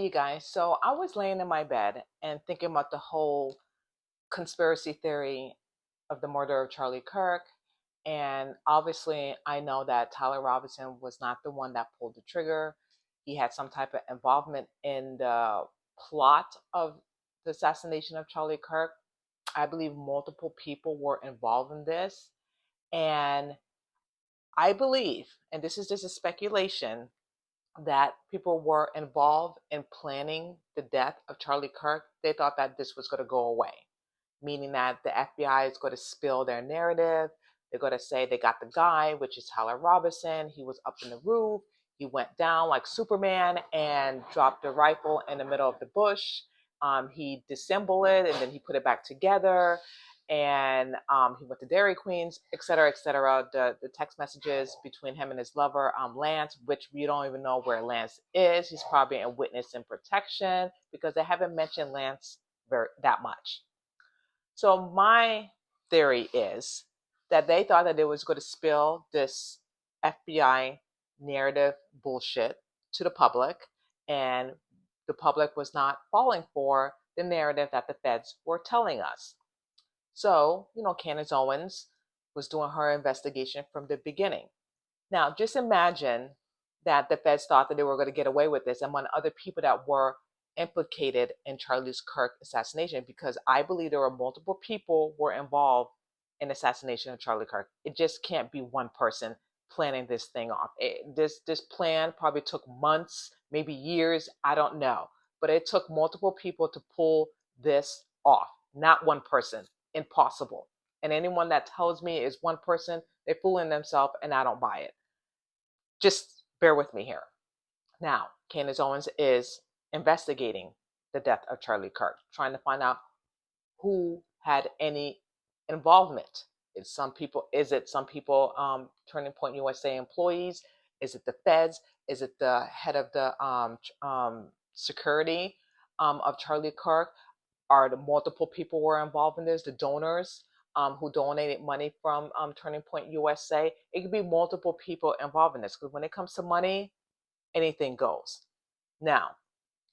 you guys. So I was laying in my bed and thinking about the whole conspiracy theory of the murder of Charlie Kirk. And obviously, I know that Tyler Robinson was not the one that pulled the trigger. He had some type of involvement in the plot of the assassination of Charlie Kirk. I believe multiple people were involved in this. And I believe, and this is just a speculation, that people were involved in planning the death of Charlie Kirk. They thought that this was going to go away, meaning that the FBI is going to spill their narrative. They're going to say they got the guy, which is Tyler Robinson. He was up in the roof. He went down like Superman and dropped the rifle in the middle of the bush. He disassembled it and then he put it back together. And he went to Dairy Queens, et cetera, et cetera. The text messages between him and his lover, Lance, which we don't even know where Lance is. He's probably in witness and protection because they haven't mentioned Lance that much. So my theory is that they thought that it was going to spill this FBI narrative bullshit to the public, and the public was not falling for the narrative that the feds were telling us. So, Candace Owens was doing her investigation from the beginning. Now, just imagine that the feds thought that they were going to get away with this among other people that were implicated in Charlie Kirk assassination, because I believe there were multiple people were involved in assassination of Charlie Kirk. It just can't be one person planning this thing off. This plan probably took months, maybe years, I don't know. But it took multiple people to pull this off, not one person. Impossible. And anyone that tells me it's one person, they're fooling themselves, and I don't buy it. Just bear with me here. Now, Candace Owens is investigating the death of Charlie Kirk, trying to find out who had any involvement. Is it some people, Turning Point USA employees? Is it the feds? Is it the head of the security of Charlie Kirk? Are the multiple people were involved in this? The donors who donated money from Turning Point USA? It could be multiple people involved in this, because when it comes to money, anything goes. Now,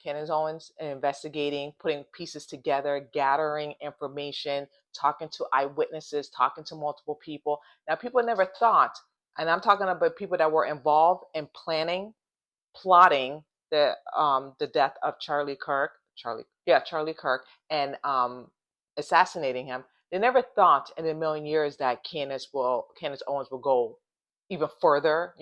Candace Owens investigating, putting pieces together, gathering information, talking to eyewitnesses, talking to multiple people. Now, people never thought, and I'm talking about people that were involved in plotting the death of Charlie Kirk, Charlie Kirk, and assassinating him. They never thought in a million years that Candace Owens will go even further.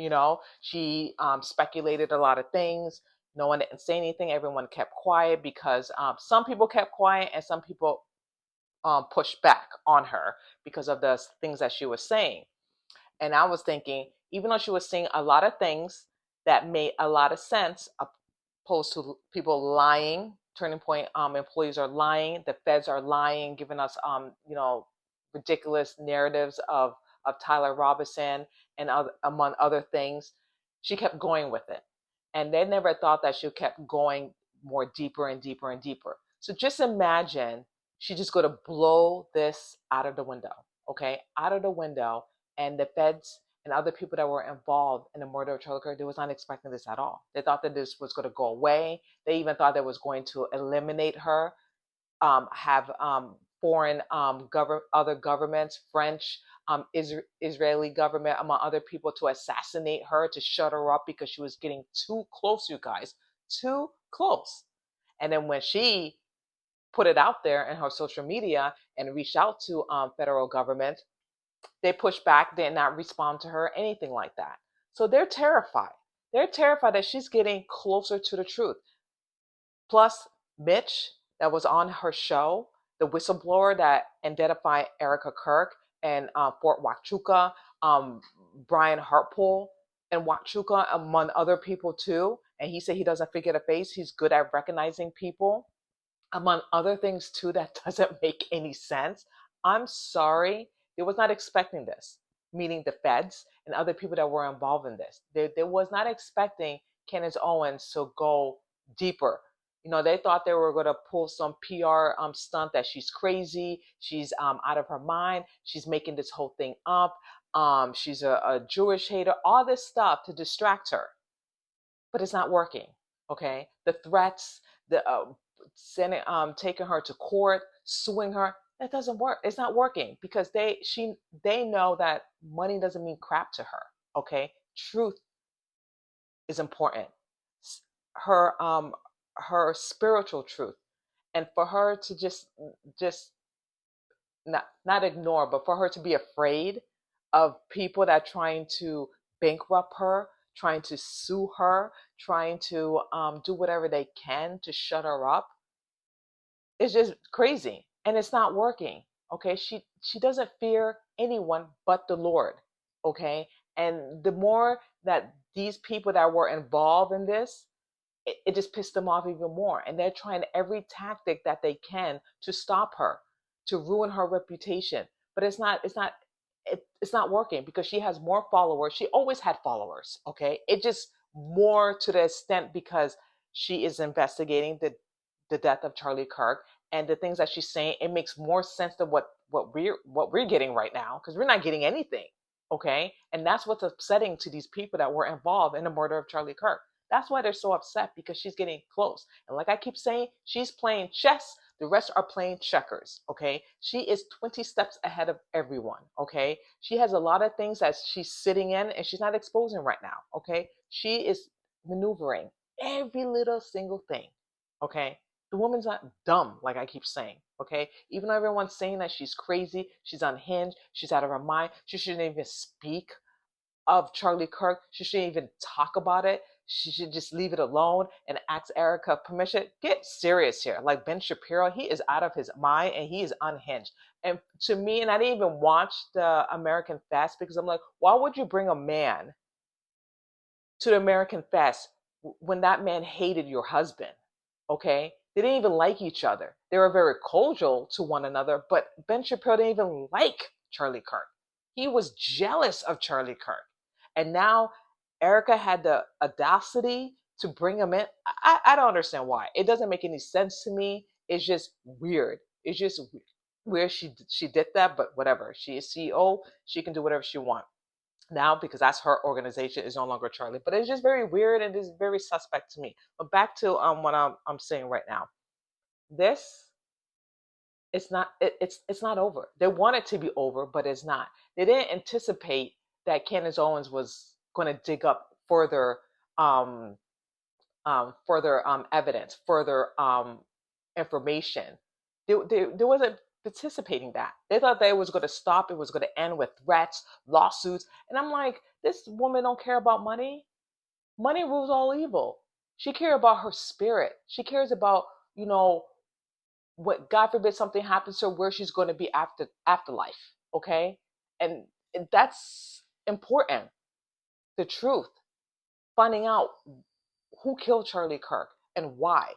She speculated a lot of things. No one didn't say anything. Everyone kept quiet because some people kept quiet and some people pushed back on her because of the things that she was saying. And I was thinking, even though she was saying a lot of things that made a lot of sense, opposed to people lying, Turning Point employees are lying, the feds are lying, giving us ridiculous narratives of Tyler Robinson and among other things. She kept going with it. And they never thought that she kept going more deeper and deeper and deeper. So just imagine she's just going to blow this out of the window, okay? Out of the window. And the feds and other people that were involved in the murder of Charlie Kirk, they was not expecting this at all. They thought that this was going to go away. They even thought they was going to eliminate her, have foreign other governments, French, Israeli government, among other people, to assassinate her, to shut her up because she was getting too close, you guys, too close. And then when she put it out there in her social media and reached out to federal government, they pushed back, did not respond to her, anything like that. So they're terrified. They're terrified that she's getting closer to the truth. Plus, Mitch, that was on her show, the whistleblower that identified Erica Kirk and Fort Huachuca, Brian Hartpool and Huachuca, among other people too. And he said he doesn't forget a face. He's good at recognizing people, among other things too. That doesn't make any sense. I'm sorry. They was not expecting this, meaning the feds and other people that were involved in this. They was not expecting Candace Owens to go deeper. They thought they were going to pull some PR stunt that she's crazy, she's out of her mind, she's making this whole thing up, she's a Jewish hater, all this stuff to distract her. But it's not working, Okay, the threats, the sending, taking her to court, suing her. That doesn't work. It's not working because they know that money doesn't mean crap to her. Okay, truth is important. Her her spiritual truth, and for her to just not ignore, but for her to be afraid of people that are trying to bankrupt her, trying to sue her, trying to do whatever they can to shut her up, it's just crazy, and it's not working. Okay, she doesn't fear anyone but the Lord. Okay, and the more that these people that were involved in this, it just pissed them off even more. And they're trying every tactic that they can to stop her, to ruin her reputation. But it's not working because she has more followers. She always had followers. Okay. It just more to the extent because she is investigating the death of Charlie Kirk and the things that she's saying. It makes more sense than what we're getting right now because we're not getting anything. Okay. And that's what's upsetting to these people that were involved in the murder of Charlie Kirk. That's why they're so upset because she's getting close. And like I keep saying, she's playing chess. The rest are playing checkers. Okay. She is 20 steps ahead of everyone. Okay. She has a lot of things that she's sitting in and she's not exposing right now. Okay. She is maneuvering every little single thing. Okay. The woman's not dumb, like I keep saying. Okay. Even though everyone's saying that she's crazy, she's unhinged, she's out of her mind, she shouldn't even speak of Charlie Kirk. She shouldn't even talk about it. She should just leave it alone and ask Erica permission. Get serious here. Like Ben Shapiro, he is out of his mind and he is unhinged. And to me, and I didn't even watch the American Fest because I'm like, why would you bring a man to the American Fest when that man hated your husband? Okay? They didn't even like each other. They were very cordial to one another, but Ben Shapiro didn't even like Charlie Kirk. He was jealous of Charlie Kirk. And now Erica had the audacity to bring him in. I don't understand why. It doesn't make any sense to me. It's just weird. It's just weird she did that, but whatever. She is CEO. She can do whatever she wants now because that's her organization is no longer Charlie. But it's just very weird and it's very suspect to me. But back to what I'm saying right now. This it's not over. They want it to be over, but it's not. They didn't anticipate that Candace Owens was going to dig up um, further evidence, further information. They wasn't anticipating that. They thought that it was going to stop. It was going to end with threats, lawsuits, and I'm like, this woman don't care about money. Money rules all evil. She cares about her spirit. She cares about what God forbid something happens to her, where she's going to be afterlife. Okay, and that's important. The truth, finding out who killed Charlie Kirk and why,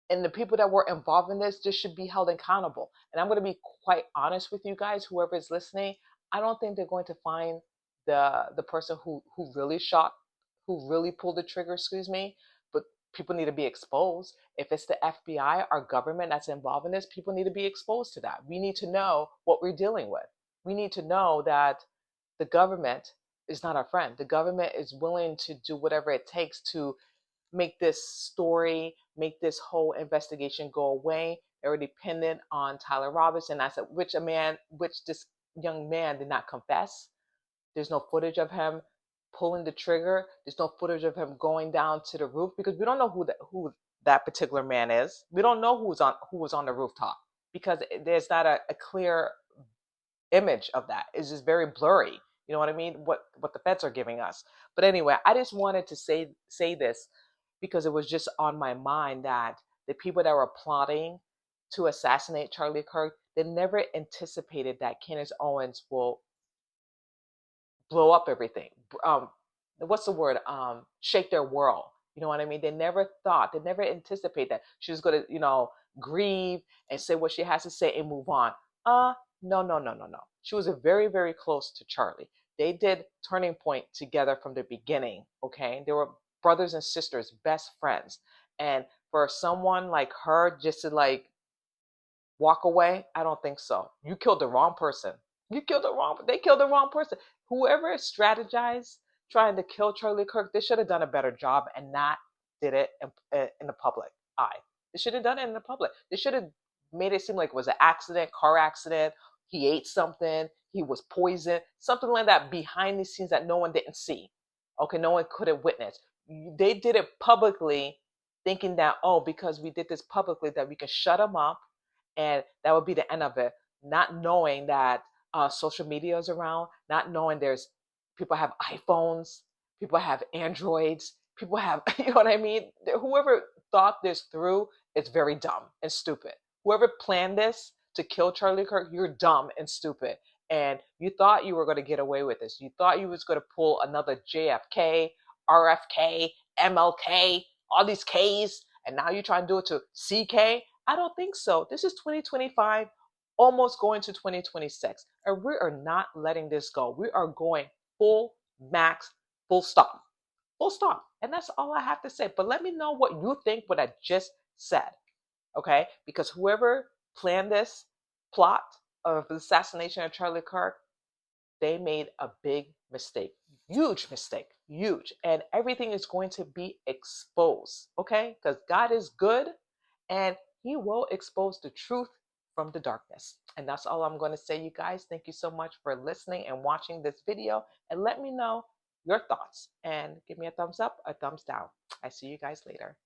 and the people that were involved in this should be held accountable. And I'm going to be quite honest with you guys, whoever is listening. I don't think they're going to find the person who really shot, who really pulled the trigger. Excuse me, but people need to be exposed. If it's the FBI, our government that's involved in this, people need to be exposed to that. We need to know what we're dealing with. We need to know that the government is not our friend. The government is willing to do whatever it takes to make this story, make this whole investigation go away. They were dependent on Tyler Robinson. I said, which this young man did not confess. There's no footage of him pulling the trigger. There's no footage of him going down to the roof because we don't know who that particular man is. We don't know who was on the rooftop because there's not a clear image of that. It's just very blurry. You know what I mean? What the feds are giving us. But anyway, I just wanted to say this because it was just on my mind that the people that were plotting to assassinate Charlie Kirk, they never anticipated that Candace Owens will blow up everything. What's the word? Shake their world. You know what I mean? They never thought, they never anticipated that she was going to, grieve and say what she has to say and move on. No, no, no, no, no. She was very, very close to Charlie. They did Turning Point together from the beginning. Okay, they were brothers and sisters, best friends. And for someone like her just to walk away, I don't think so. You killed the wrong person. They killed the wrong person. Whoever strategized trying to kill Charlie Kirk, they should have done a better job and not did it in the public eye. They should have done it in the public. They should have made it seem like it was an accident, car accident. He ate something. He was poisoned. Something like that behind the scenes that no one didn't see. Okay, no one could have witnessed. They did it publicly, thinking that, oh, because we did this publicly, that we can shut him up, and that would be the end of it. Not knowing that social media is around, not knowing there's people have iPhones, people have Androids, people have, you know what I mean? Whoever thought this through is very dumb and stupid. Whoever planned this to kill Charlie Kirk, you're dumb and stupid. And you thought you were going to get away with this. You thought you was going to pull another JFK, RFK, MLK, all these Ks, and now you're trying to do it to CK. I don't think so. This is 2025, almost going to 2026, and we are not letting this go. We are going full max, full stop, full stop. And that's all I have to say. But let me know what you think, what I just said, okay? Because whoever planned this plot of the assassination of Charlie Kirk, they made a big mistake, huge mistake, huge. And everything is going to be exposed, okay? Because God is good, and he will expose the truth from the darkness. And that's all I'm going to say, you guys. Thank you so much for listening and watching this video. And let me know your thoughts. And give me a thumbs up, a thumbs down. I see you guys later.